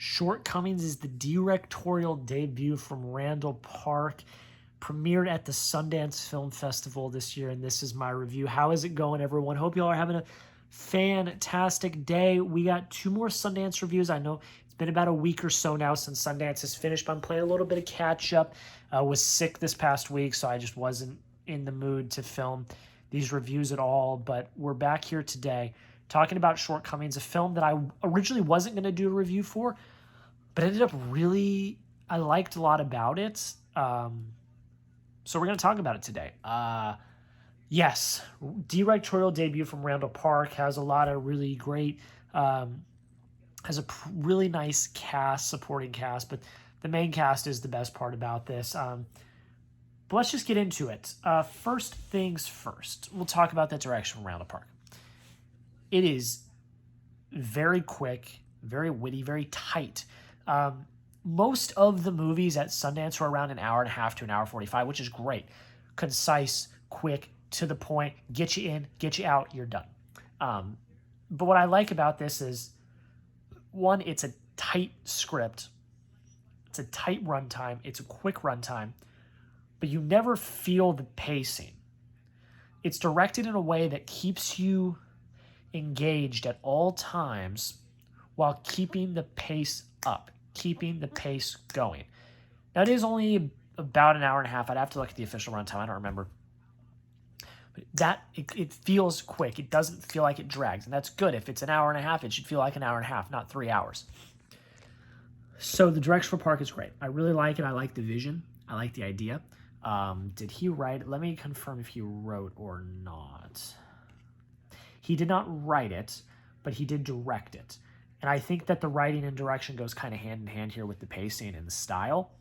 Shortcomings is the directorial debut from Randall Park. Premiered at the Sundance Film Festival this year, and this is my review. How is it going, everyone? Hope you all are having a fantastic day. We got 2 more Sundance reviews. I know it's been about a week or so now since Sundance has finished, but I'm playing a little bit of catch-up. Was sick this past week, so I just wasn't in the mood to film these reviews at all, but we're back here today talking about Shortcomings, a film that I originally wasn't going to do a review for, but ended up really, I liked a lot about it. So we're going to talk about it today. Yes, directorial debut from Randall Park, has a lot of really great, has a really nice cast, supporting cast, but the main cast is the best part about this. But let's just get into it. First things first, we'll talk about that direction from Randall Park. It is very quick, very witty, very tight. Most of the movies at Sundance are around an hour and a half to an hour 45, which is great. Concise, quick, to the point, get you in, get you out, you're done. But what I like about this is, one, it's a tight script. It's a tight runtime. It's a quick runtime. But you never feel the pacing. It's directed in a way that keeps you engaged at all times while keeping the pace up, keeping the pace going. Now, it is only about an hour and a half. I'd have to look at the official runtime. I don't remember. But it feels quick. It doesn't feel like it drags. And that's good. If it's an hour and a half, it should feel like an hour and a half, not 3 hours. So the direction for Park is great. I really like it. I like the vision. I like the idea. Did he write it? Let me confirm if he wrote or not. He did not write it, but he did direct it. And I think that the writing and direction goes kind of hand in hand here with the pacing and the style.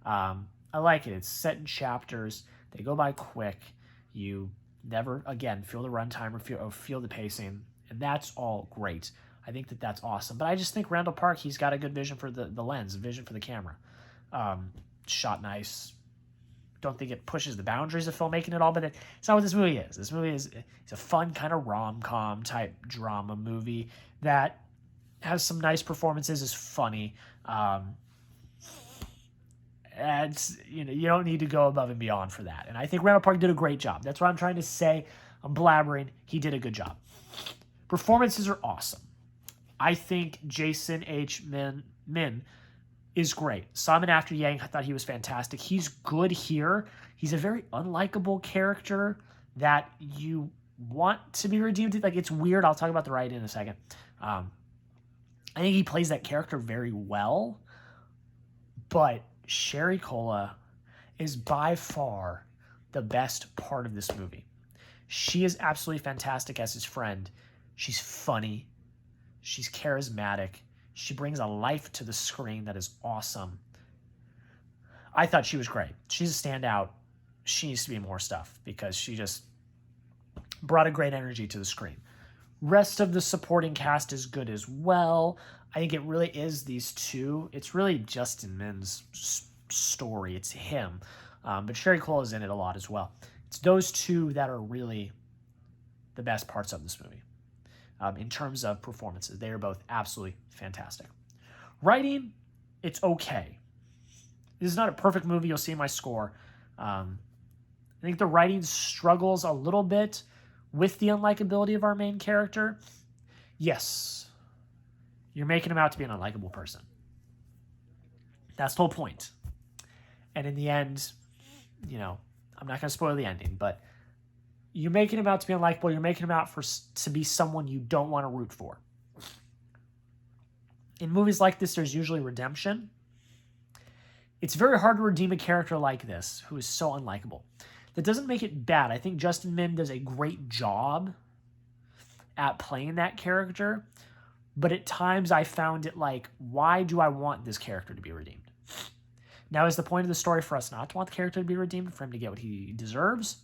I like it. It's set in chapters. They go by quick. You never, again, feel the runtime or feel the pacing. And that's all great. I think that that's awesome. But I just think Randall Park, he's got a good vision for the lens, vision for the camera. Shot nice. Don't think it pushes the boundaries of filmmaking at all, but it's not what this movie is. This movie is it's a fun kind of rom-com type drama movie that has some nice performances, is funny. And you don't need to go above and beyond for that. And I think Randall Park did a great job. That's what I'm trying to say. I'm blabbering. He did a good job. Performances are awesome. I think Jason H. Min is great. Simon After Yang, I thought he was fantastic. He's good here. He's a very unlikable character that you want to be redeemed. Like, it's weird. I'll talk about the writing in a second. I think he plays that character very well. But Sherry Cola is by far the best part of this movie. She is absolutely fantastic as his friend. She's funny. She's charismatic. She brings a life to the screen that is awesome. I thought she was great. She's a standout. She needs to be in more stuff because she just brought a great energy to the screen. Rest of the supporting cast is good as well. I think it really is these two. It's really Justin Min's story. It's him. But Sherry Cole is in it a lot as well. It's those two that are really the best parts of this movie. In terms of performances, they are both absolutely fantastic. Writing, it's okay. This is not a perfect movie. You'll see my score. I think the writing struggles a little bit with the unlikability of our main character. Yes, you're making him out to be an unlikable person. That's the whole point. And in the end, I'm not going to spoil the ending, but you're making him out to be unlikable. You're making him out to be someone you don't want to root for. In movies like this, there's usually redemption. It's very hard to redeem a character like this, who is so unlikable. That doesn't make it bad. I think Justin Min does a great job at playing that character. But at times I found it like, why do I want this character to be redeemed? Now, is the point of the story for us not to want the character to be redeemed, for him to get what he deserves?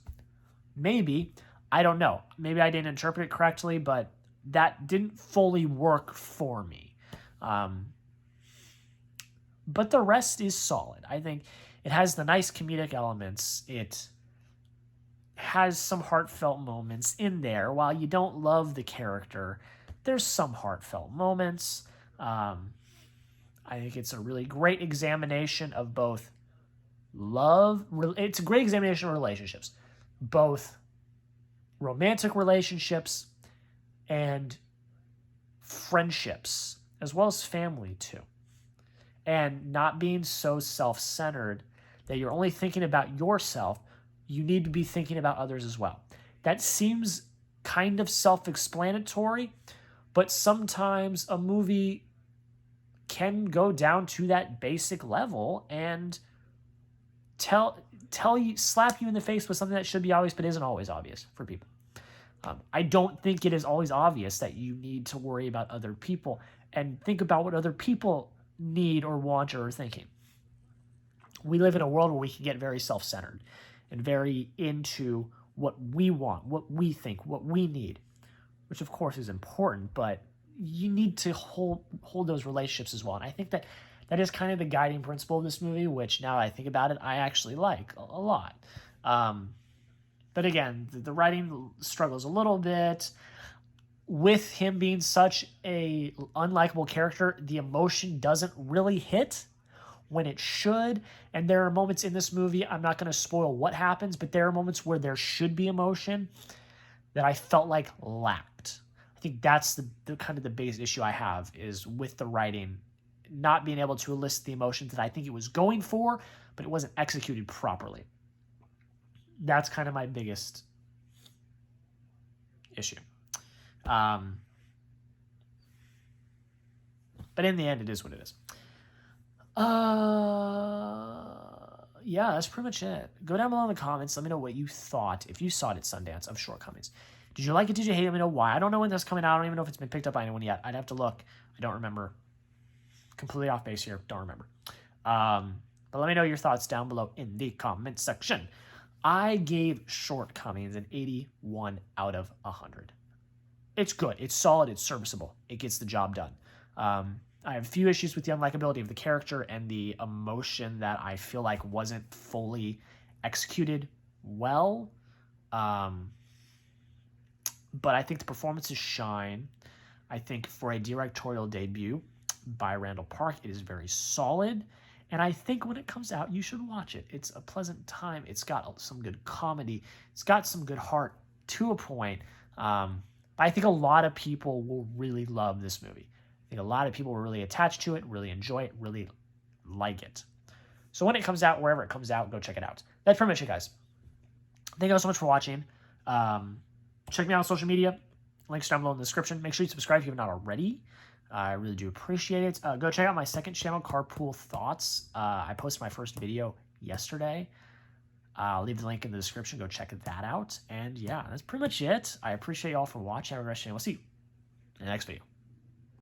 Maybe. I don't know. Maybe I didn't interpret it correctly, but that didn't fully work for me. But the rest is solid. I think it has the nice comedic elements. It has some heartfelt moments in there. While you don't love the character, there's some heartfelt moments. I think it's a really great examination of both love. It's a great examination of relationships, both romantic relationships and friendships, as well as family too. And not being so self-centered that you're only thinking about yourself. You need to be thinking about others as well. That seems kind of self-explanatory, but sometimes a movie can go down to that basic level and slap you in the face with something that should be obvious but isn't always obvious for people. I don't think it is always obvious that you need to worry about other people and think about what other people need or want or are thinking. We live in a world where we can get very self-centered and very into what we want, what we think, what we need, which of course is important, but you need to hold those relationships as well. And I think that is kind of the guiding principle of this movie, which now that I think about it, I actually like a lot. But again, the writing struggles a little bit. With him being such a unlikable character, the emotion doesn't really hit when it should. And there are moments in this movie, I'm not going to spoil what happens, but there are moments where there should be emotion that I felt like lacked. I think that's the kind of the biggest issue I have is with the writing, not being able to elicit the emotions that I think it was going for, but it wasn't executed properly. That's kind of my biggest issue. But in the end, it is what it is. Yeah, that's pretty much it. Go down below in the comments. Let me know what you thought, if you saw it at Sundance, of Shortcomings. Did you like it? Did you hate it? Let me know why. I don't know when that's coming out. I don't even know if it's been picked up by anyone yet. I'd have to look. I don't remember. Completely off base here. Don't remember. But let me know your thoughts down below in the comment section. I gave Shortcomings an 81 out of 100. It's good. It's solid. It's serviceable. It gets the job done. I have a few issues with the unlikability of the character and the emotion that I feel like wasn't fully executed well. But I think the performances shine. I think for a directorial debut by Randall Park, it is very solid. And I think when it comes out, you should watch it. It's a pleasant time. It's got some good comedy. It's got some good heart to a point. But I think a lot of people will really love this movie. I think a lot of people will really attach to it, really enjoy it, really like it. So when it comes out, wherever it comes out, go check it out. That's pretty much it, guys. Thank you all so much for watching. Check me out on social media. Links down below in the description. Make sure you subscribe if you have not already. I really do appreciate it. Go check out my second channel, Carpool Thoughts. I posted my first video yesterday. I'll leave the link in the description. Go check that out. And yeah, that's pretty much it. I appreciate you all for watching. Have a great day. We'll see you in the next video.